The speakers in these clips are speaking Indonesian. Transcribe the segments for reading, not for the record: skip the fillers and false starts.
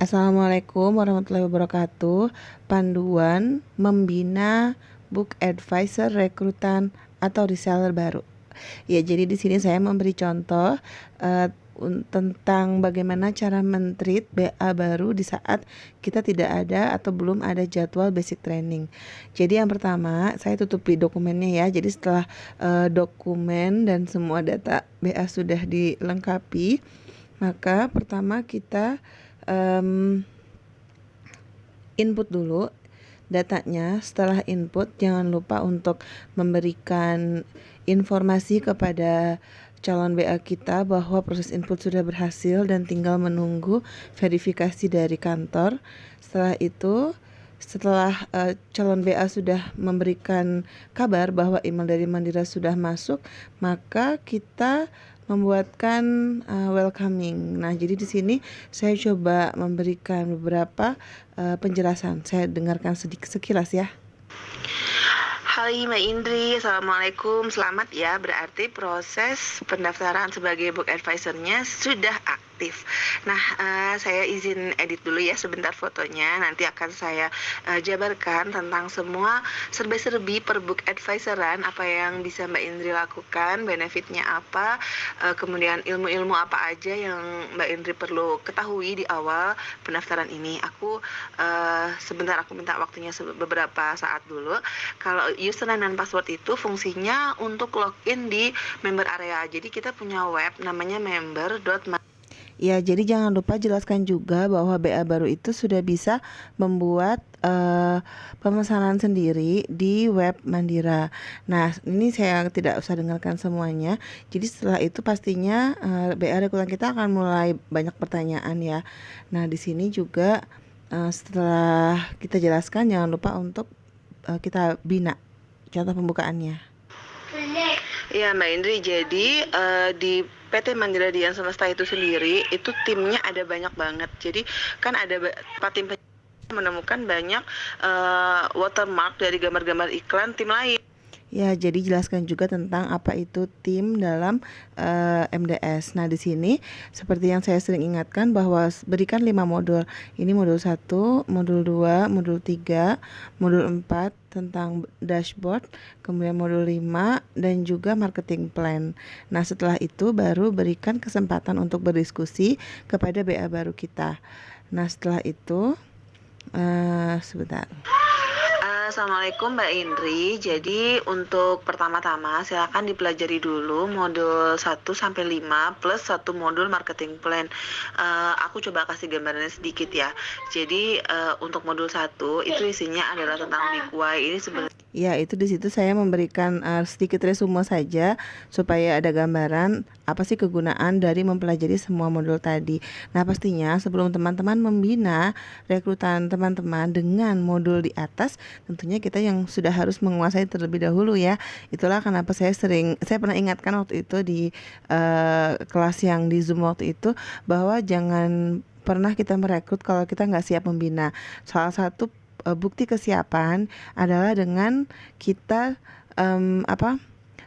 Assalamualaikum warahmatullahi wabarakatuh. Panduan membina book advisor rekrutan atau reseller baru. Ya, jadi di sini saya memberi contoh tentang bagaimana cara men-treat BA baru di saat kita tidak ada atau belum ada jadwal basic training. Jadi yang pertama, saya tutupi dokumennya ya. Jadi setelah dokumen dan semua data BA sudah dilengkapi, maka pertama kita input dulu datanya. Setelah input, jangan lupa untuk memberikan informasi kepada calon BA kita bahwa proses input sudah berhasil dan tinggal menunggu verifikasi dari kantor. Setelah calon BA sudah memberikan kabar bahwa email dari Mandira sudah masuk, maka kita membuatkan welcoming. Nah, jadi di sini saya coba memberikan beberapa penjelasan. Saya dengarkan sedikit sekilas ya. Hai Mbak Indri, Assalamualaikum. Selamat ya, berarti proses pendaftaran sebagai book advisornya sudah aktif. Nah, saya izin edit dulu ya sebentar fotonya. Nanti akan saya jabarkan tentang semua serba-serbi per book advisoran, apa yang bisa Mbak Indri lakukan, benefitnya apa, kemudian ilmu-ilmu apa aja yang Mbak Indri perlu ketahui di awal pendaftaran ini. Sebentar aku minta waktunya beberapa saat dulu. Kalau username dan password itu fungsinya untuk login di member area. Jadi kita punya web namanya member.mandira. Ya, jadi jangan lupa jelaskan juga bahwa BA baru itu sudah bisa membuat pemesanan sendiri di web Mandira. Nah, ini saya tidak usah dengarkan semuanya. Jadi setelah itu pastinya BA rekrutan kita akan mulai banyak pertanyaan ya. Nah, di sini juga setelah kita jelaskan, jangan lupa untuk kita bina contoh pembukaannya. Ya Mbak Indri, jadi di PT Mandira Dian Semesta itu sendiri, itu timnya ada banyak banget. Jadi kan ada tim menemukan banyak watermark dari gambar-gambar iklan tim lain. Ya, jadi jelaskan juga tentang apa itu tim dalam MDS. Nah, di sini seperti yang saya sering ingatkan bahwa berikan 5 modul. Ini modul 1, modul 2, modul 3, modul 4 tentang dashboard, kemudian modul 5 dan juga marketing plan. Nah, setelah itu baru berikan kesempatan untuk berdiskusi kepada BA baru kita. Nah, setelah itu sebentar. Assalamualaikum Mbak Indri. Jadi untuk pertama-tama silakan dipelajari dulu modul 1 sampai 5 plus 1 modul marketing plan. Aku coba kasih gambarannya sedikit ya. Jadi untuk modul 1 itu isinya adalah tentang Big Why. Ini sebenarnya ya, itu di situ saya memberikan sedikit resume saja supaya ada gambaran apa sih kegunaan dari mempelajari semua modul tadi. Nah, pastinya sebelum teman-teman membina rekrutan teman-teman dengan modul di atas, tentunya kita yang sudah harus menguasai terlebih dahulu ya. Itulah kenapa saya pernah ingatkan waktu itu di kelas yang di Zoom waktu itu, bahwa jangan pernah kita merekrut kalau kita nggak siap membina. Salah satu bukti kesiapan adalah dengan kita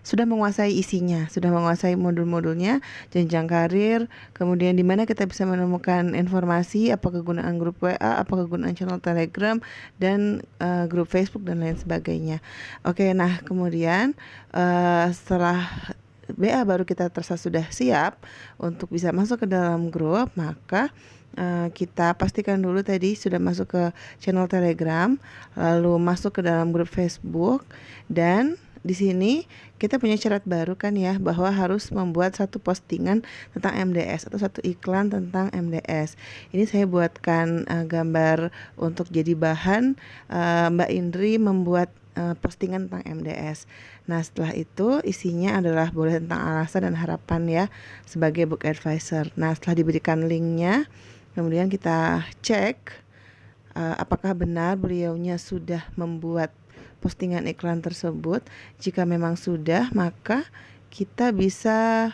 sudah menguasai isinya, sudah menguasai modul-modulnya, jenjang karir, kemudian di mana kita bisa menemukan informasi apa kegunaan grup WA, apa kegunaan channel Telegram dan grup Facebook dan lain sebagainya. Oke, nah kemudian setelah BA baru kita terasa sudah siap untuk bisa masuk ke dalam grup, maka kita pastikan dulu tadi sudah masuk ke channel Telegram, lalu masuk ke dalam grup Facebook, dan di sini kita punya syarat baru kan ya, bahwa harus membuat satu postingan tentang MDS atau satu iklan tentang MDS. Ini saya buatkan gambar untuk jadi bahan Mbak Indri membuat postingan tentang MDS. Nah, setelah itu isinya adalah boleh tentang alasan dan harapan ya sebagai book advisor. Nah, setelah diberikan linknya, kemudian kita cek apakah benar beliaunya sudah membuat postingan iklan tersebut. Jika memang sudah, maka kita bisa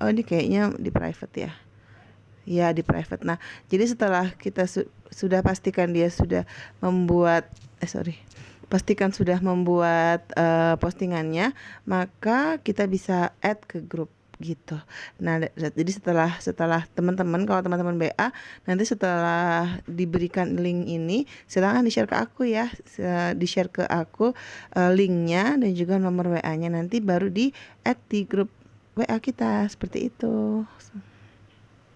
ini kayaknya di private ya. Ya, di private. Nah, jadi setelah kita sudah pastikan dia sudah membuat pastikan sudah membuat postingannya, maka kita bisa add ke grup. gitu. Nah, jadi setelah setelah teman-teman kalau teman-teman BA nanti setelah diberikan link ini silakan di-share ke aku ya. Di-share ke aku linknya dan juga nomor WA-nya nanti baru di-add di grup WA kita seperti itu.